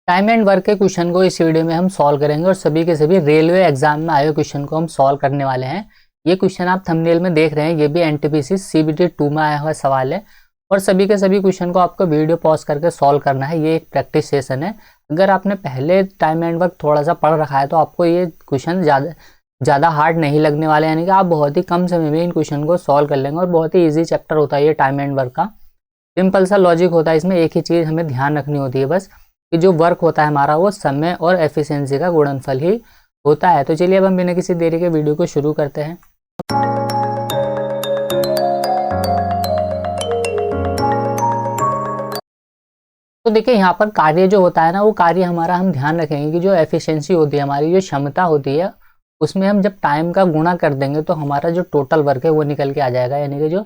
Time and work के question को इस वीडियो में हम सॉल्व करेंगे और सभी के सभी रेलवे एग्जाम में आए हुए क्वेश्चन को हम सॉल्व करने वाले हैं। ये क्वेश्चन आप थंबनेल में देख रहे हैं, ये भी एनटीपीसी सीबीटी 2 में आया हुआ सवाल है और सभी के सभी क्वेश्चन को आपको वीडियो पॉज करके सॉल्व करना है। ये एक प्रैक्टिस सेशन है। अगर आपने पहले टाइम एंड वर्क थोड़ा सा पढ़ रखा है तो आपको ये क्वेश्चन ज़्यादा हार्ड नहीं लगने वाले, यानी कि आप बहुत ही कम समय में इन क्वेश्चन को सॉल्व कर लेंगे और बहुत ही ईजी चैप्टर होता है ये टाइम एंड वर्क का। सिंपल सा लॉजिक होता है, इसमें एक ही चीज़ हमें ध्यान रखनी होती है बस कि जो वर्क होता है हमारा वो समय और एफिशिएंसी का गुणनफल ही होता है। तो चलिए अब हम बिना किसी देरी के वीडियो को शुरू करते हैं। तो देखिए यहाँ पर कार्य जो होता है ना, वो कार्य हमारा हम ध्यान रखेंगे कि जो एफिशिएंसी होती है, हमारी जो क्षमता होती है, उसमें हम जब टाइम का गुणा कर देंगे तो हमारा जो टोटल वर्क है वो निकल के आ जाएगा। यानी कि जो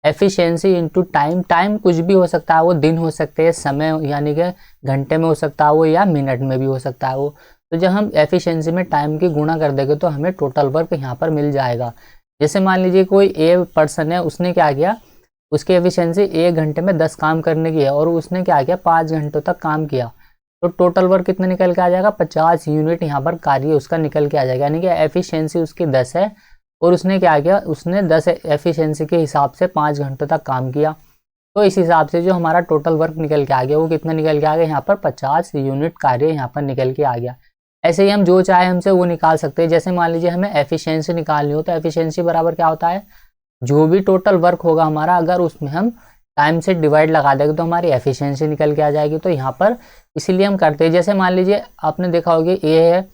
एफिशिएंसी इंटू टाइम, टाइम कुछ भी हो सकता है, वो दिन हो सकते हैं, समय यानी कि घंटे में हो सकता है वो, या मिनट में भी हो सकता है वो। तो जब हम एफिशिएंसी में टाइम की गुणा कर देंगे तो हमें टोटल वर्क यहाँ पर मिल जाएगा। जैसे मान लीजिए कोई ए पर्सन है, उसने क्या किया, उसकी एफिशिएंसी 1 घंटे में 10 काम करने की है और उसने क्या किया 5 घंटों तक काम किया, तो टोटल वर्क कितना निकल के आ जाएगा, 50 यूनिट यहाँ पर कार्य उसका निकल के आ जाएगा। यानी कि एफिशिएंसी उसकी 10 है और उसने क्या किया, उसने 10 एफिशिएंसी के हिसाब से 5 घंटों तक काम किया। तो इस हिसाब से जो हमारा टोटल वर्क निकल के आ गया वो कितना निकल के आ गया, यहाँ पर 50 यूनिट कार्य यहाँ पर निकल के आ गया। ऐसे ही हम जो चाहे हमसे वो निकाल सकते हैं। जैसे मान लीजिए हमें एफिशिएंसी निकालनी हो तो एफिशिएंसी बराबर क्या होता है, जो भी टोटल वर्क होगा हमारा, अगर उसमें हम टाइम से डिवाइड लगा देंगे तो हमारी एफिशिएंसी निकल के आ जाएगी। तो यहाँ पर इसीलिए हम करते हैं। जैसे मान लीजिए आपने देखा होगा ए है,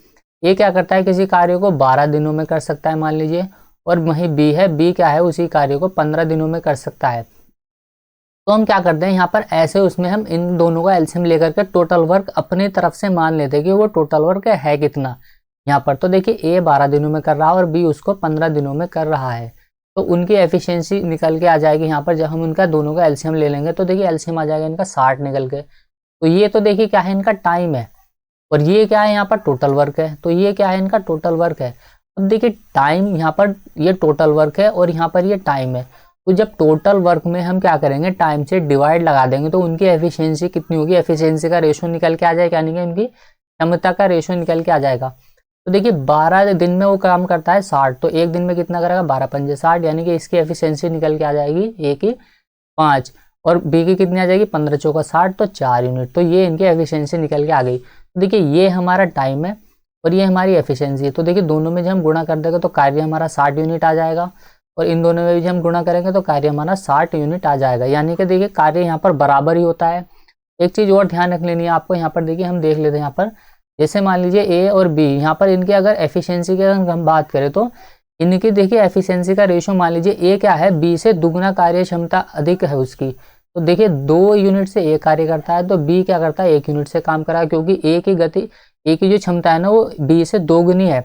ये क्या करता है, किसी कार्य को 12 दिनों में कर सकता है मान लीजिए, और वहीं बी है, बी क्या है, उसी कार्य को 15 दिनों में कर सकता है। तो हम क्या करते हैं यहाँ पर, ऐसे उसमें हम इन दोनों का एलसीएम लेकर के टोटल वर्क अपनी तरफ से मान लेते हैं कि वो टोटल वर्क है कितना यहाँ पर। तो देखिए ए 12 दिनों में कर रहा है और बी उसको 15 दिनों में कर रहा है, तो उनकी एफिशिएंसी निकल के आ जाएगी यहाँ पर। जब हम उनका दोनों का एलसीएम ले लेंगे तो देखिए एलसीएम आ जाएगा इनका 60 निकल के। तो ये तो देखिए क्या है, इनका टाइम है, और ये क्या है यहाँ पर टोटल वर्क है। तो ये क्या है, इनका टोटल वर्क है। अब देखिए टाइम यहाँ पर, ये टोटल वर्क है और यहाँ पर ये टाइम है। तो जब टोटल वर्क में हम क्या करेंगे, टाइम से डिवाइड लगा देंगे तो उनकी एफिशिएंसी कितनी होगी, एफिशिएंसी का रेशो निकल के आ जाएगा, यानी कि उनकी क्षमता का रेशो निकल के आ जाएगा। तो देखिए 12 दिन में वो काम करता है 60, तो एक दिन में कितना करेगा, 12 पंजे 60, यानी कि इसकी एफिशिएंसी निकल के आ जाएगी ए की 5 और बी की कितनी आ जाएगी 15 चौका 60, तो 4 यूनिट। तो ये इनकी एफिशिएंसी निकल के आ गई। तो देखिए ये हमारा टाइम है और ये हमारी एफिशिएंसी है। तो देखिए दोनों में जब हम गुणा कर देंगे तो कार्य हमारा 60 यूनिट आ जाएगा, और इन दोनों में भी जब हम गुणा करेंगे तो कार्य हमारा 60 यूनिट आ जाएगा। यानी कि देखिए कार्य यहाँ पर बराबर ही होता है। एक चीज़ और ध्यान रख लेनी है आपको, यहाँ पर देखिए हम देख लेते हैं यहाँ पर, जैसे मान लीजिए ए और बी, यहाँ पर इनकी अगर एफिशिएंसी की अगर हम बात करें तो इनकी देखिए एफिशिएंसी का रेशो, मान लीजिए ए क्या है, बी से दुगना कार्य क्षमता अधिक है उसकी। तो देखिए 2 यूनिट से ए कार्य करता है तो बी क्या करता है, 1 यूनिट से काम करा, क्योंकि ए की गति, ए की जो क्षमता है ना वो बी से दोगुनी है।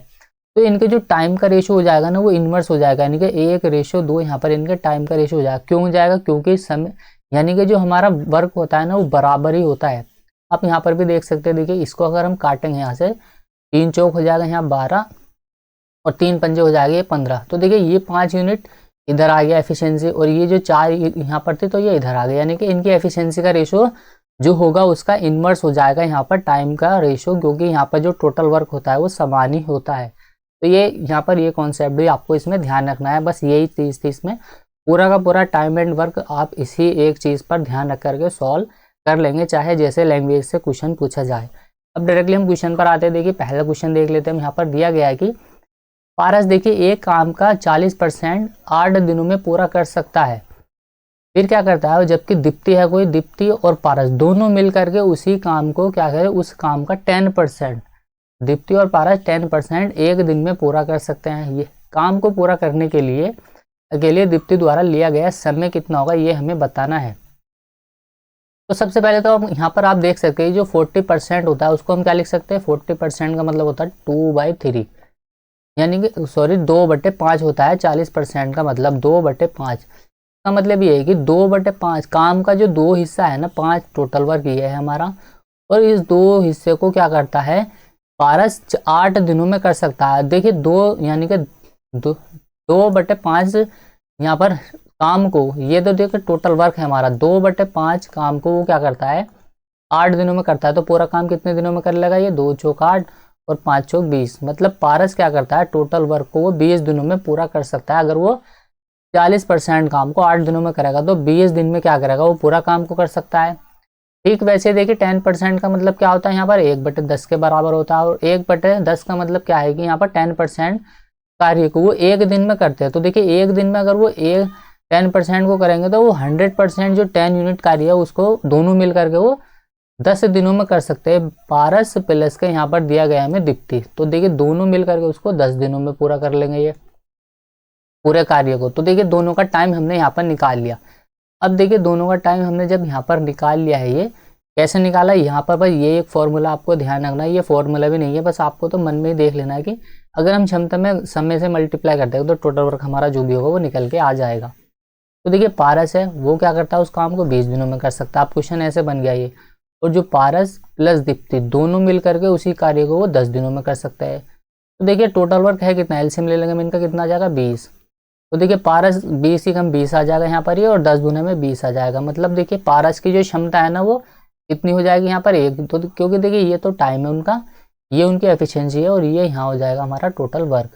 तो इनके जो टाइम का रेशो हो जाएगा ना वो इन्वर्स हो जाएगा, यानी कि 1:2 यहाँ पर इनके टाइम का रेशो हो जाएगा। क्यों हो जाएगा, क्योंकि समय, यानी कि जो हमारा वर्क होता है ना वो बराबर ही होता है। आप यहाँ पर भी देख सकते हैं, देखिए इसको अगर हम काटेंगे यहाँ से, 3 चौक हो जाएगा यहाँ 12 और 3 पंजे हो जाएगा ये 15। तो देखिए ये 5 यूनिट इधर आ गया एफिशिएंसी, और ये जो 4 यहाँ पर थे तो ये इधर आ गया, यानी कि इनकी एफिशिएंसी का रेशो जो होगा उसका इन्वर्स हो जाएगा यहाँ पर टाइम का रेशो, क्योंकि यहाँ पर जो टोटल वर्क होता है वो समान ही होता है। तो ये यहाँ पर ये कॉन्सेप्ट भी आपको इसमें ध्यान रखना है। बस यही चीज़ थी इसमें, पूरा का पूरा टाइम एंड वर्क आप इसी एक चीज़ पर ध्यान रख करके सॉल्व कर लेंगे, चाहे जैसे लैंग्वेज से क्वेश्चन पूछा जाए। अब डायरेक्टली हम क्वेश्चन पर आते हैं। देखिए पहला क्वेश्चन देख लेते हैं। यहाँ पर दिया गया है कि पारस देखिए एक काम का 40% 8 दिनों में पूरा कर सकता है। फिर क्या करता है, जबकि दीप्ति है कोई, दीप्ति और पारस दोनों मिल करके उसी काम को क्या करें, उस काम का 10%, दीप्ति और पारस 10% एक दिन में पूरा कर सकते हैं। ये काम को पूरा करने के लिए अकेले दीप्ति द्वारा लिया गया समय कितना होगा, ये हमें बताना है। तो सबसे पहले तो हम यहाँ पर आप देख सकते हैं जो 40% होता है उसको हम क्या लिख सकते हैं, 40% का मतलब होता है 2/3, यानी कि सॉरी 2/5 होता है। 40% का मतलब 2/5 का मतलब ये है कि 2/5 काम का जो 2 हिस्सा है ना, 5 टोटल वर्क ये है हमारा, और इस 2 हिस्से को क्या करता है पारस 8 दिनों में कर सकता है। देखिए 2 यानी कि 2/5 यहाँ पर काम को, ये तो देखिए टोटल वर्क है हमारा, 2/5 काम को वो क्या करता है 8 दिनों में करता है तो पूरा काम कितने दिनों में कर लेगा ये, 2 चौक 8 और 5 चौक 20। मतलब पारस क्या करता है, टोटल वर्क को वो 20 दिनों में पूरा कर सकता है। अगर वो 40% काम को 8 दिनों में करेगा तो 20 दिन में क्या करेगा, वो पूरा काम को कर सकता है। ठीक वैसे देखिए 10% का मतलब क्या होता है, यहाँ पर 1/10 के बराबर होता है। और 1/10 का मतलब क्या है कि यहाँ पर 10% कार्य को वो एक दिन में करते हैं। तो देखिए एक दिन में अगर वो 10% को करेंगे तो वो 100% जो 10 यूनिट कार्य है उसको दोनों मिल करके वो 10 दिनों में कर सकते हैं। पारस प्लस के यहाँ पर दिया गया हमें दीप्ति, तो देखिए दोनों मिल करके उसको 10 दिनों में पूरा कर लेंगे ये पूरे कार्य को। तो देखिए दोनों का टाइम हमने यहाँ पर निकाल लिया। अब देखिए दोनों का टाइम हमने जब यहाँ पर निकाल लिया है, ये कैसे निकाला, यहाँ पर बस ये एक फॉर्मूला आपको ध्यान रखना है। ये फॉर्मूला भी नहीं है, बस आपको तो मन में ही देख लेना है कि अगर हम क्षमता में समय से मल्टीप्लाई करते हैं तो टोटल वर्क हमारा जो भी होगा वो निकल के आ जाएगा। तो देखिए पारस है वो क्या करता है, उस काम को 20 दिनों में कर सकता है। आप क्वेश्चन ऐसे बन गया ये। और जो पारस प्लस दीप्ति दोनों मिल करके उसी कार्य को वो 10 दिनों में कर सकता है। तो देखिए टोटल वर्क है कितना, एलसीएम ले लेंगे इनका, कितना आ जाएगा 20। तो देखिए पारस 20 ही कम 20 आ जाएगा यहाँ पर ये, और 10 गुने में 20 आ जाएगा। मतलब देखिए पारस की जो क्षमता है ना वो कितनी हो जाएगी यहाँ पर 1। तो क्योंकि देखिए ये तो टाइम है उनका, ये उनकी एफिशिएंसी है, और ये यहाँ हो जाएगा हमारा टोटल वर्क।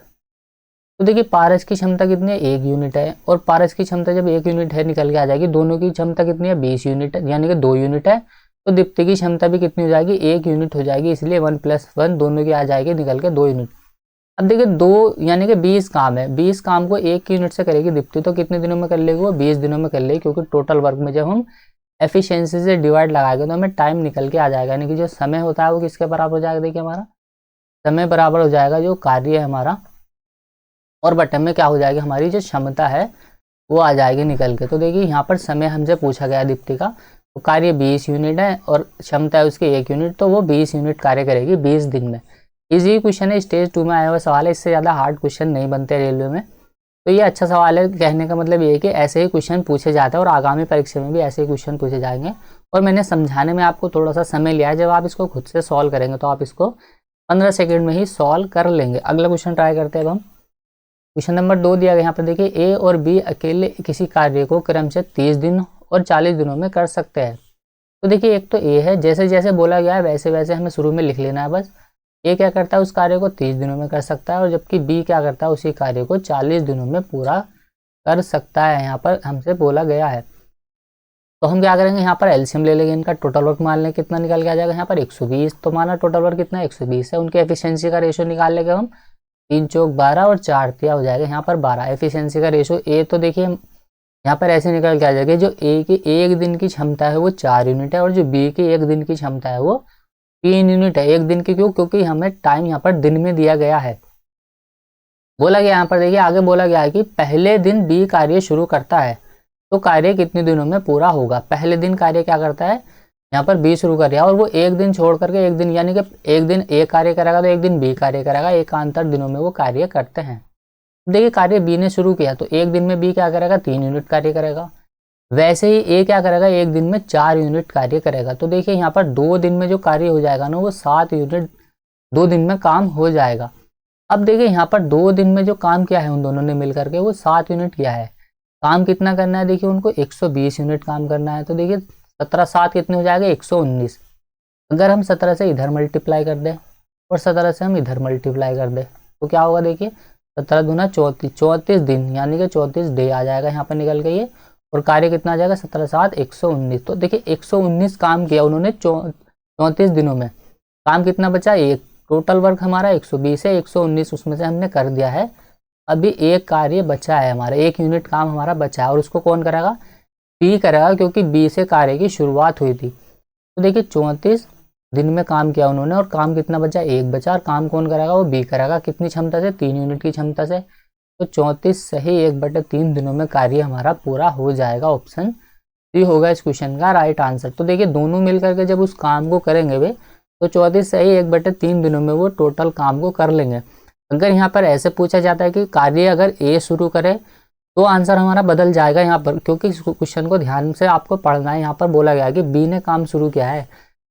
तो देखिए पारस की क्षमता कितनी है, 1 यूनिट है। और पारस की क्षमता जब 1 यूनिट है निकल के आ जाएगी। दोनों की क्षमता कितनी है, 20 यूनिट है, यानी कि 2 यूनिट है। तो दीप्ति की क्षमता भी कितनी हो जाएगी, 1 यूनिट हो जाएगी। इसलिए 1 + 1 दोनों की आ जाएगी निकल के 2 यूनिट। अब देखिए 2 यानी कि 20 काम है, 20 काम को 1 यूनिट से करेगी दीप्ति, तो कितने दिनों में कर लेगी वो, 20 दिनों में कर लेगी। क्योंकि टोटल वर्क में जब हम एफिशिएंसी से डिवाइड लगाएंगे तो हमें टाइम निकल के आ जाएगा। यानी कि जो समय होता है वो किसके बराबर हो जाएगा, देखिए हमारा समय बराबर हो जाएगा जो कार्य है हमारा, और बटन में क्या हो जाएगी, हमारी जो क्षमता है वो आ जाएगी निकल के। तो देखिए यहाँ पर समय हमसे पूछा गया दीप्ति का, तो कार्य 20 यूनिट है और क्षमता है उसकी 1 यूनिट, तो वो 20 यूनिट कार्य करेगी 20 दिन में। इजी क्वेश्चन है, स्टेज 2 में आया हुआ सवाल है, इससे ज़्यादा हार्ड क्वेश्चन नहीं बनते रेलवे में। तो ये अच्छा सवाल है, कहने का मतलब ये है कि ऐसे ही क्वेश्चन पूछे जाते हैं और आगामी परीक्षा में भी ऐसे ही क्वेश्चन पूछे जाएंगे। और मैंने समझाने में आपको थोड़ा सा समय लिया है, जब आप इसको खुद से सॉल्व करेंगे तो आप इसको 15 सेकंड में ही सॉल्व कर लेंगे। अगला क्वेश्चन ट्राई करते हैं अब हम। क्वेश्चन नंबर 2 दिया गया यहाँ पर देखिए, ए और बी अकेले किसी कार्य को क्रम से 30 दिन और 40 दिनों में कर सकते हैं। तो देखिए एक तो ए है, जैसे जैसे बोला गया है वैसे वैसे हमें शुरू में लिख लेना है बस। ए क्या करता है, उस कार्य को 30 दिनों में कर सकता है, और जबकि बी क्या करता है, उसी कार्य को 40 दिनों में पूरा कर सकता है, यहाँ पर हमसे बोला गया है। तो हम क्या करेंगे, यहाँ पर एलसीएम ले लेंगे, इनका टोटल वर्क मान लें कितना निकल के आ जाएगा, यहाँ पर 120। तो माना टोटल वर्क कितना है, 120 है। उनके एफिशिएंसी का रेशो निकाल लेंगे हम, 3 चौक 12 और 4 तिया हो जाएगा यहाँ पर 12। एफिशिएंसी का रेशो ए तो देखिए यहाँ पर ऐसे निकल के आ जाएगा, जो ए की 1 दिन की क्षमता है वो 4 यूनिट है, और जो बी की 1 दिन की क्षमता है वो 3 यूनिट है। 1 दिन की क्यों, क्योंकि हमें टाइम यहाँ पर दिन में दिया गया है। बोला गया यहाँ पर देखिए आगे बोला गया है कि पहले दिन बी कार्य शुरू करता है तो कार्य कितने दिनों में पूरा होगा। पहले दिन कार्य क्या करता है, यहाँ पर बी शुरू कर रहा है, और वो 1 दिन छोड़ करके 1 दिन, यानी कि 1 दिन ए कार्य करेगा तो 1 दिन बी कार्य करेगा, एकांतर दिनों में वो कार्य करते हैं। देखिए कार्य बी ने शुरू किया तो 1 दिन में बी क्या करेगा, 3 यूनिट कार्य करेगा। वैसे ही ए क्या करेगा, 1 दिन में 4 यूनिट कार्य करेगा। तो देखिए यहाँ पर 2 दिन में जो कार्य हो जाएगा ना वो 7 यूनिट 2 दिन में काम हो जाएगा। अब देखिए यहाँ पर 2 दिन में जो काम किया है उन दोनों ने मिलकर के वो 7 यूनिट किया है। काम कितना करना है, देखिए उनको 120 यूनिट काम करना है। तो देखिए 17 7 कितने हो जाएगा, 119। अगर हम 17 से इधर मल्टीप्लाई कर दें और 17 से हम इधर मल्टीप्लाई कर दें तो क्या होगा, देखिए 17 दूना 34, 34 दिन यानी कि 34 डे आ जाएगा यहाँ पर निकल के ये। और कार्य कितना आ जाएगा, 17 7 119। तो देखिए 119 काम किया उन्होंने 34 दिनों में। काम कितना बचा, एक। टोटल वर्क हमारा 120 है, 119 उसमें से हमने कर दिया है। अभी एक कार्य बचा है हमारा, 1 यूनिट काम हमारा बचा है, और उसको कौन करेगा, बी करेगा, क्योंकि बी से कार्य की शुरुआत हुई थी। तो देखिए 34 दिन में काम किया उन्होंने, और काम कितना बचा, 1 बचा, और काम कौन करेगा, वो बी करेगा। कितनी क्षमता से, 3 यूनिट की क्षमता से। तो 34 सही 1/3 दिनों में कार्य हमारा पूरा हो जाएगा। ऑप्शन सी होगा इस क्वेश्चन का राइट आंसर। तो देखिए दोनों मिलकर के जब उस काम को करेंगे वे, तो 34 सही 1/3 दिनों में वो टोटल काम को कर लेंगे। अगर यहाँ पर ऐसे पूछा जाता है कि कार्य अगर ए शुरू करे तो आंसर हमारा बदल जाएगा यहाँ पर, क्योंकि इस क्वेश्चन को ध्यान से आपको पढ़ना है। यहाँ पर बोला गया है कि बी ने काम शुरू किया है।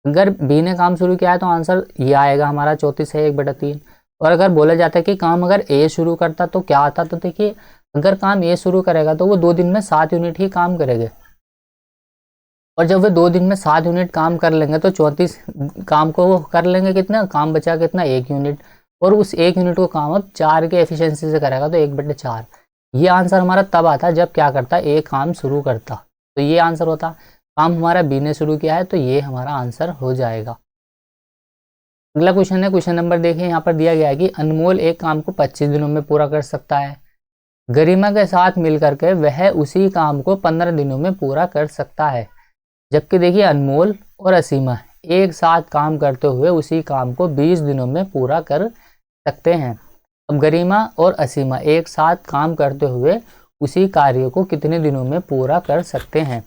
अगर बी ने काम शुरू किया है तो आंसर ये आएगा हमारा 34 है 1/3। और अगर बोला जाता है कि काम अगर ए शुरू करता तो क्या आता, तो देखिए अगर काम ए शुरू करेगा तो वो 2 दिन में 7 यूनिट ही काम करेंगे। और जब वे 2 दिन में 7 यूनिट काम कर लेंगे तो 34 काम को वो कर लेंगे, कितना काम बचा, कितना 1 यूनिट। और उस 1 यूनिट को काम अब 4 के एफिशिएंसी से करेगा तो 1/4। ये आंसर हमारा तब आता जब क्या करता, ए काम शुरू करता, तो ये आंसर होता। काम हमारा बी ने शुरू किया है तो ये हमारा आंसर हो जाएगा। अगला क्वेश्चन है, क्वेश्चन नंबर देखिए, यहाँ पर दिया गया है कि अनमोल एक काम को 25 दिनों में पूरा कर सकता है, गरिमा के साथ मिलकर के वह उसी काम को 15 दिनों में पूरा कर सकता है। जबकि देखिए अनमोल और असीमा एक साथ काम करते हुए उसी काम को 20 दिनों में पूरा कर सकते हैं। अब गरिमा और असीमा एक साथ काम करते हुए उसी कार्य को कितने दिनों में पूरा कर सकते हैं।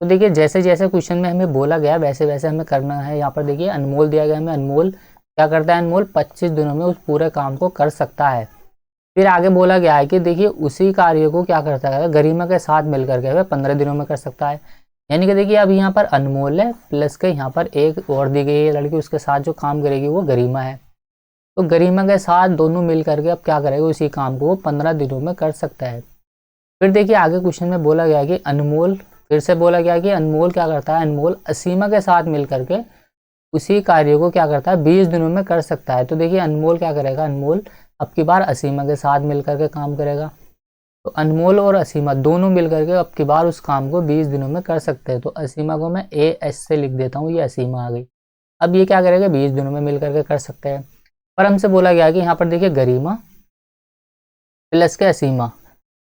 तो देखिए जैसे जैसे क्वेश्चन में हमें बोला गया वैसे वैसे हमें करना है। यहाँ पर देखिए अनमोल दिया गया हमें, अनमोल क्या करता है, अनमोल 25 दिनों में उस पूरे काम को कर सकता है। फिर आगे बोला गया है कि देखिए उसी कार्य को क्या करता है, गरिमा के साथ मिलकर के वह 15 दिनों में कर सकता है। यानी कि देखिए अब यहाँ पर अनमोल है प्लस के यहाँ पर एक और दी गई है लड़की, उसके साथ जो काम करेगी वो गरिमा है। तो गरिमा के साथ दोनों मिल करके अब क्या करेगा, उसी काम को वो 15 दिनों में कर सकता है। फिर देखिए आगे क्वेश्चन में बोला गया कि अनमोल, फिर से बोला गया कि अनमोल क्या करता है, अनमोल असीमा के साथ मिल करके उसी कार्य को क्या करता है 20 दिनों में कर सकता है। तो देखिए अनमोल क्या करेगा, अनमोल अब की बार असीमा के साथ मिल करके काम करेगा। तो अनमोल और असीमा दोनों मिलकर के अब की बार उस काम को 20 दिनों में कर सकते हैं। तो असीमा को मैं AS से लिख देता हूँ, ये असीमा आ गई। अब ये क्या करेगा, 20 दिनों में मिलकर के कर सकते हैं। पर हमसे बोला गया कि यहाँ पर देखिए गरिमा प्लस के असीमा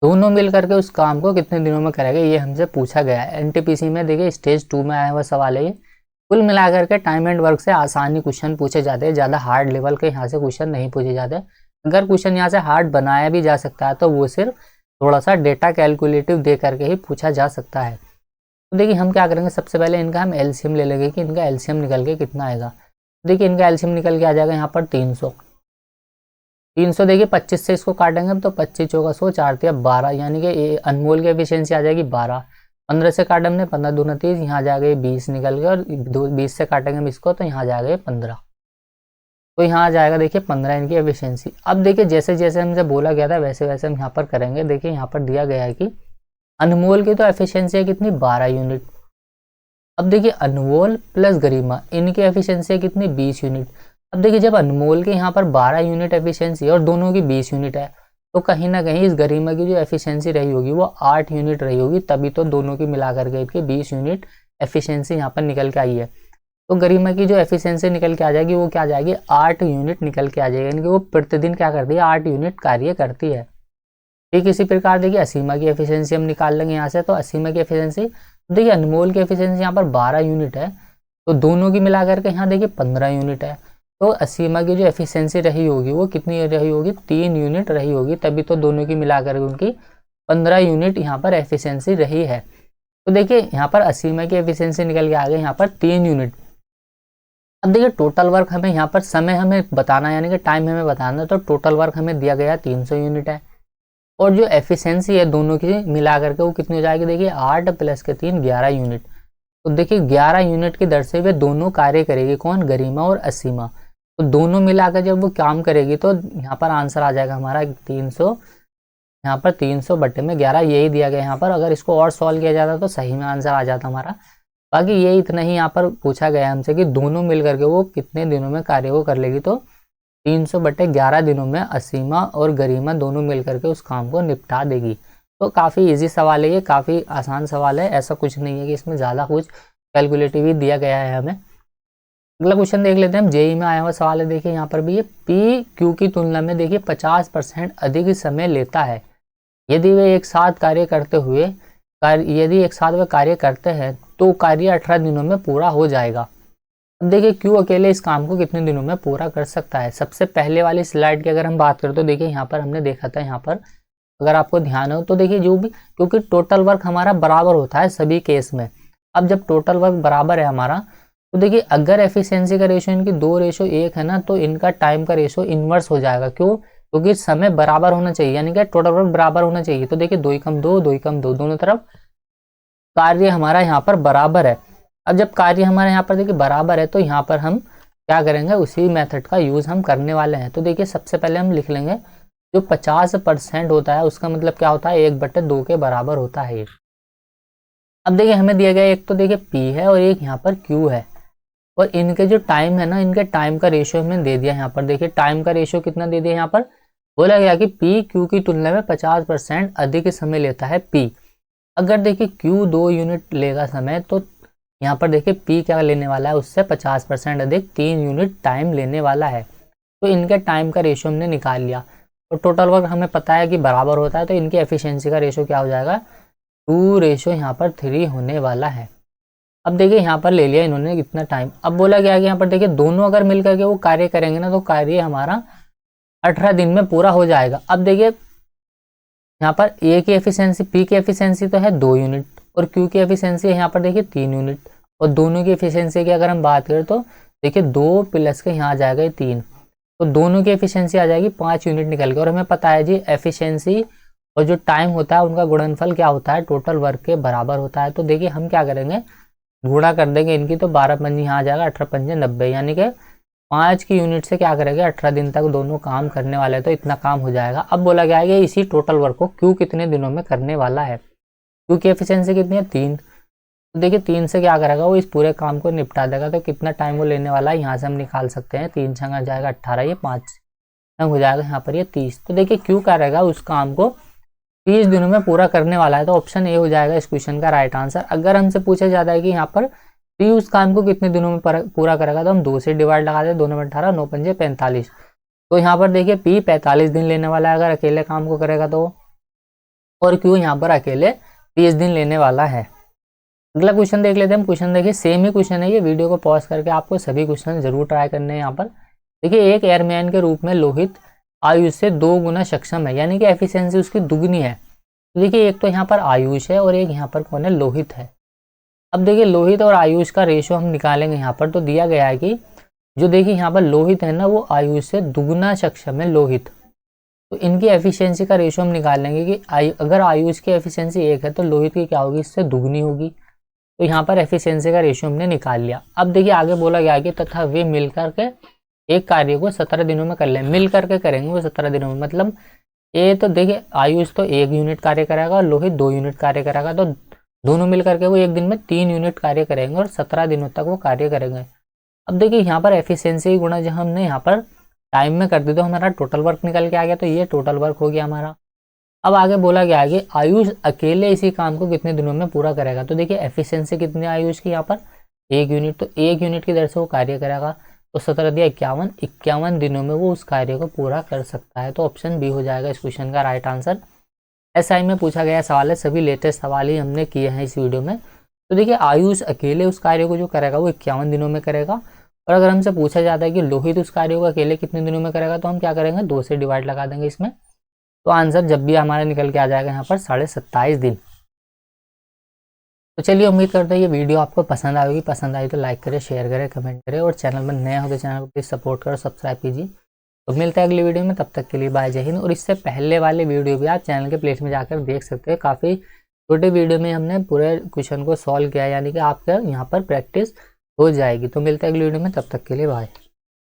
दोनों मिलकर के उस काम को कितने दिनों में करेगा, ये हमसे पूछा गया है। NTPC में देखिए स्टेज 2 में आया हुआ सवाल है ये। कुल मिलाकर के टाइम एंड वर्क से आसानी क्वेश्चन पूछे जाते हैं, ज़्यादा हार्ड लेवल के यहाँ से क्वेश्चन नहीं पूछे जाते। अगर क्वेश्चन यहाँ से हार्ड बनाया भी जा सकता है तो वो सिर्फ थोड़ा सा डेटा कैलकुलेटिव दे करके ही पूछा जा सकता है। तो देखिए हम क्या करेंगे, सबसे पहले इनका हम एलसीएम ले लेंगे कि इनका एलसीएम निकल के कितना आएगा। देखिए इनका एलसीएम निकल के आ जाएगा यहाँ पर 300। देखिए 25 से इसको काटेंगे तो 25 चौका 100, 4 तिया 12, यानी कि अनमोल की एफिशिएंसी आ जाएगी 12। 15 से काटा हमने 15 दूना 30, यहाँ आ जाएगा 20 निकल गया, और 20 से काटेंगे हम इसको तो यहाँ आ जाएगा 15। तो यहाँ आ जाएगा देखिए 15 इनकी एफिशिएंसी। अब देखिए जैसे जैसे हमसे बोला गया था वैसे वैसे हम यहाँ पर करेंगे। देखिए यहाँ पर दिया गया है कि अनमोल की तो एफिशिएंसी है कितनी, 12 यूनिट। अब देखिए अनमोल प्लस गरिमा इनकी एफिशिएंसी है कितनी, 20 यूनिट। अब देखिए जब अनमोल के यहाँ पर 12 यूनिट एफिशिएंसी है और दोनों की 20 यूनिट है, तो कहीं ना कहीं इस गरिमा की जो एफिशिएंसी रही होगी वो 8 यूनिट रही होगी, तभी तो दोनों की मिलाकर के इनकी 20 यूनिट एफिशिएंसी यहाँ पर निकल के आई है। तो गरिमा की जो एफिशिएंसी निकल के आ जाएगी वो क्या आ जाएगी, 8 यूनिट निकल के आ जाएगी, यानी कि वो प्रतिदिन क्या करती है, 8 यूनिट कार्य करती है। ठीक इसी प्रकार देखिए असीमा की एफिशिएंसी हम निकाल लेंगे यहाँ से। तो असीमा की एफिशिएंसी, देखिए अनमोल की एफिशिएंसी यहाँ पर 12 यूनिट है, तो दोनों की मिलाकर के यहाँ देखिए 15 यूनिट है। तो असीमा की जो एफिशिएंसी रही होगी वो कितनी रही होगी, 3 यूनिट रही होगी, तभी तो दोनों की मिलाकर उनकी 15 यूनिट यहाँ पर एफिशिएंसी रही है। तो देखिए यहाँ पर असीमा की एफिशिएंसी निकल के आ गई यहाँ पर 3 यूनिट। अब देखिए टोटल वर्क हमें यहाँ पर समय हमें बताना, यानी कि टाइम हमें बताना, तो टोटल वर्क हमें दिया गया 300 यूनिट है। और जो एफिशिएंसी है दोनों की मिला करके वो कितनी हो जाएगी, देखिए 8 प्लस के 3 11 यूनिट। तो देखिए 11 यूनिट की दर से वे दोनों कार्य करेगी, कौन, गरिमा और असीमा। तो दोनों मिलाकर जब वो काम करेगी तो यहाँ पर आंसर आ जाएगा हमारा 300, यहाँ पर 300 बट्टे में 11, यही दिया गया यहाँ पर। अगर इसको और सॉल्व किया जाता तो सही में आंसर आ जाता हमारा। बाकी ये इतना ही यहाँ पर पूछा गया हमसे कि दोनों मिल करके वो कितने दिनों में कार्य को कर लेगी। तो 300/11 दिनों में असीमा और गरिमा दोनों मिल करके उस काम को निपटा देगी। तो काफ़ी इजी सवाल है ये, काफ़ी आसान सवाल है, ऐसा कुछ नहीं है कि इसमें ज़्यादा कुछ कैलकुलेटिव ही दिया गया है हमें। अगला क्वेश्चन देख लेते हैं हम, जेई में आया हुआ सवाल है। देखिए यहाँ पर भी ये पी क्यू की तुलना में देखिए 50% अधिक समय लेता है यदि वे एक साथ कार्य करते हुए यदि एक साथ वे कार्य करते हैं तो कार्य 18 दिनों में पूरा हो जाएगा। अब देखिए क्यू अकेले इस काम को कितने दिनों में पूरा कर सकता है। सबसे पहले वाली स्लाइड की अगर हम बात करें तो देखिए यहाँ पर हमने देखा था, यहाँ पर अगर आपको ध्यान हो तो देखिए जो भी, क्योंकि टोटल वर्क हमारा बराबर होता है सभी केस में। अब जब टोटल वर्क बराबर है हमारा तो देखिए अगर एफिशिएंसी का रेशो इनकी 2:1 है ना, तो इनका टाइम का रेशो इन्वर्स हो जाएगा। क्यों, क्योंकि समय बराबर होना चाहिए, यानी कि टोटल वर्क बराबर होना चाहिए। तो देखिए 2 × 2 2 × 2 दोनों तरफ कार्य हमारा यहाँ पर बराबर है। अब जब कार्य हमारे यहाँ पर देखिए बराबर है तो यहाँ पर हम क्या करेंगे, उसी मेथड का यूज हम करने वाले हैं। तो देखिए सबसे पहले हम लिख लेंगे जो 50% होता है उसका मतलब क्या होता है, 1/2 के बराबर होता है। अब देखिए हमें दिया गया एक तो देखिए P है और एक यहाँ पर Q है, और इनके जो टाइम है ना, इनके टाइम का रेशियो हमें दे दिया। यहाँ पर देखिए टाइम का रेशियो कितना दे दिया, यहाँ पर बोला गया कि P Q की तुलना में 50% अधिक समय लेता है P। अगर देखिए Q 2 यूनिट लेगा समय, तो यहाँ पर देखिए P क्या लेने वाला है, उससे 50% अधिक 3 यूनिट टाइम लेने वाला है। तो इनके टाइम का रेशियो हमने निकाल लिया, और टोटल वर्क हमें पता है कि बराबर होता है, तो इनकी एफिशिएंसी का रेशियो क्या हो जाएगा, 2 रेशियो यहाँ पर 3 होने वाला है। अब देखिए यहाँ पर ले लिया इन्होंने कितना टाइम। अब बोला गया कि यहाँ पर देखिए दोनों अगर मिल करके वो कार्य करेंगे ना, तो कार्य हमारा 18 दिन में पूरा हो जाएगा। अब देखिए यहाँ पर ए की एफिशिएंसी, पी की एफिशिएंसी तो है 2 यूनिट, और क्यू की एफिशिएंसी है यहाँ पर देखिए 3 यूनिट, और दोनों की एफिशिएंसी की अगर हम बात करें तो देखिए 2 प्लस के यहाँ आ जाएगा 3, तो दोनों की एफिशिएंसी आ जाएगी 5 यूनिट निकल के। और हमें पता है जी एफिशिएंसी और जो टाइम होता है उनका गुणनफल क्या होता है, टोटल वर्क के बराबर होता है। तो देखिए हम क्या करेंगे, गुणा कर देंगे इनकी, तो 12 पंजे यहाँ आ जाएगा 18 पंजे 90, यानी कि 5 की यूनिट से क्या करेंगे, 18 दिन तक दोनों काम करने वाले हैं, तो इतना काम हो जाएगा। अब बोला गया है कि इसी टोटल वर्क को क्यू कितने दिनों में करने वाला है। क्यू की एफिशिएंसी कितनी है, 3, तो देखिए 3 से क्या करेगा, वो इस पूरे काम को निपटा देगा। तो कितना टाइम वो लेने वाला है, यहाँ से हम निकाल सकते हैं, 3 छंग आ जाएगा 18, ये 5 छंग हो जाएगा यहाँ पर ये 30। तो देखिए क्यू करेगा उस काम को 30 दिनों में पूरा करने वाला है, तो ऑप्शन ए हो जाएगा इस क्वेश्चन का राइट आंसर। अगर हमसे पूछा जाता है कि यहाँ पर पी उस काम को कितने दिनों में पूरा करेगा, तो हम 2 से डिवाइड लगा दें, 2 में 18, 9 पंजे 45, तो यहाँ पर देखिए पी 45 दिन लेने वाला है अगर अकेले काम को करेगा तो, और क्यू यहाँ पर अकेले 30 दिन लेने वाला है। अगला क्वेश्चन देख लेते हैं हम। क्वेश्चन देखिए सेम ही क्वेश्चन है ये, वीडियो को पॉज करके आपको सभी क्वेश्चन जरूर ट्राई करने हैं। यहाँ पर देखिए एक एयरमैन के रूप में लोहित आयुष से 2 गुना सक्षम है, यानी कि एफिशिएंसी उसकी दुगनी है। तो देखिए एक तो यहाँ पर आयुष है और एक यहाँ पर कौन है, लोहित है। अब देखिए लोहित और आयुष का रेशियो हम निकालेंगे यहाँ पर, तो दिया गया है कि जो देखिए यहाँ पर लोहित है ना, वो आयुष से दुगना सक्षम है लोहित, तो इनकी एफिशिएंसी का रेशियो हम निकाल लेंगे कि अगर आयुष की एफिशिएंसी 1 है तो लोहित की क्या होगी, इससे दुगनी होगी। तो यहाँ पर एफिशिएंसी का रेशियो हमने निकाल लिया। अब देखिए आगे बोला गया कि तथा वे मिलकर के एक कार्य को 17 दिनों में कर लें, मिल करके करेंगे वो 17 दिनों में। मतलब ये तो देखिए आयुष तो 1 यूनिट कार्य करेगा और लोहित 2 यूनिट कार्य करेगा, तो दोनों मिल करके वो एक दिन में 3 यूनिट कार्य करेंगे और 17 दिनों तक वो कार्य करेंगे। अब देखिए यहाँ पर एफिशिएंसी गुणा जब हमने यहाँ पर टाइम में कर दी तो हमारा टोटल वर्क निकल के आ गया, तो ये टोटल वर्क हो गया हमारा। अब आगे बोला गया कि आयुष अकेले इसी काम को कितने दिनों में पूरा करेगा, तो देखिए एफिशिएंसी कितनी है आयुष की यहाँ पर 1 यूनिट, तो 1 यूनिट की दर से वो कार्य करेगा, तो 17 दिया 51 दिनों में वो उस कार्य को पूरा कर सकता है। तो ऑप्शन बी हो जाएगा इस क्वेश्चन का राइट आंसर। एसआई में पूछा गया सवाल है, सभी लेटेस्ट सवाल ही हमने किए हैं इस वीडियो में। तो देखिए आयुष अकेले उस कार्य को जो करेगा वो 51 दिनों में करेगा, और अगर हमसे पूछा जाता है कि लोहित उस कार्य को अकेले कितने दिनों में करेगा, तो हम क्या करेंगे, 2 से डिवाइड लगा देंगे इसमें, तो आंसर जब भी हमारा निकल के आ जाएगा यहाँ पर 27.5 दिन। तो चलिए उम्मीद करते हैं ये वीडियो आपको पसंद आएगी, पसंद आई तो लाइक करें, शेयर करें, कमेंट करें, और चैनल में नए हो तो चैनल को प्लीज़ सपोर्ट करो, सब्सक्राइब कीजिए। तो मिलते हैं अगली वीडियो में, तब तक के लिए बाय, जय हिंद। और इससे पहले वाले वीडियो भी आप चैनल के प्लेलिस्ट में जाकर देख सकते हैं, काफ़ी छोटे वीडियो में हमने पूरे क्वेश्चन को सॉल्व किया है, यानी कि आपका यहाँ पर प्रैक्टिस हो जाएगी। तो मिलते हैं अगली वीडियो में, तब तक के लिए बाय।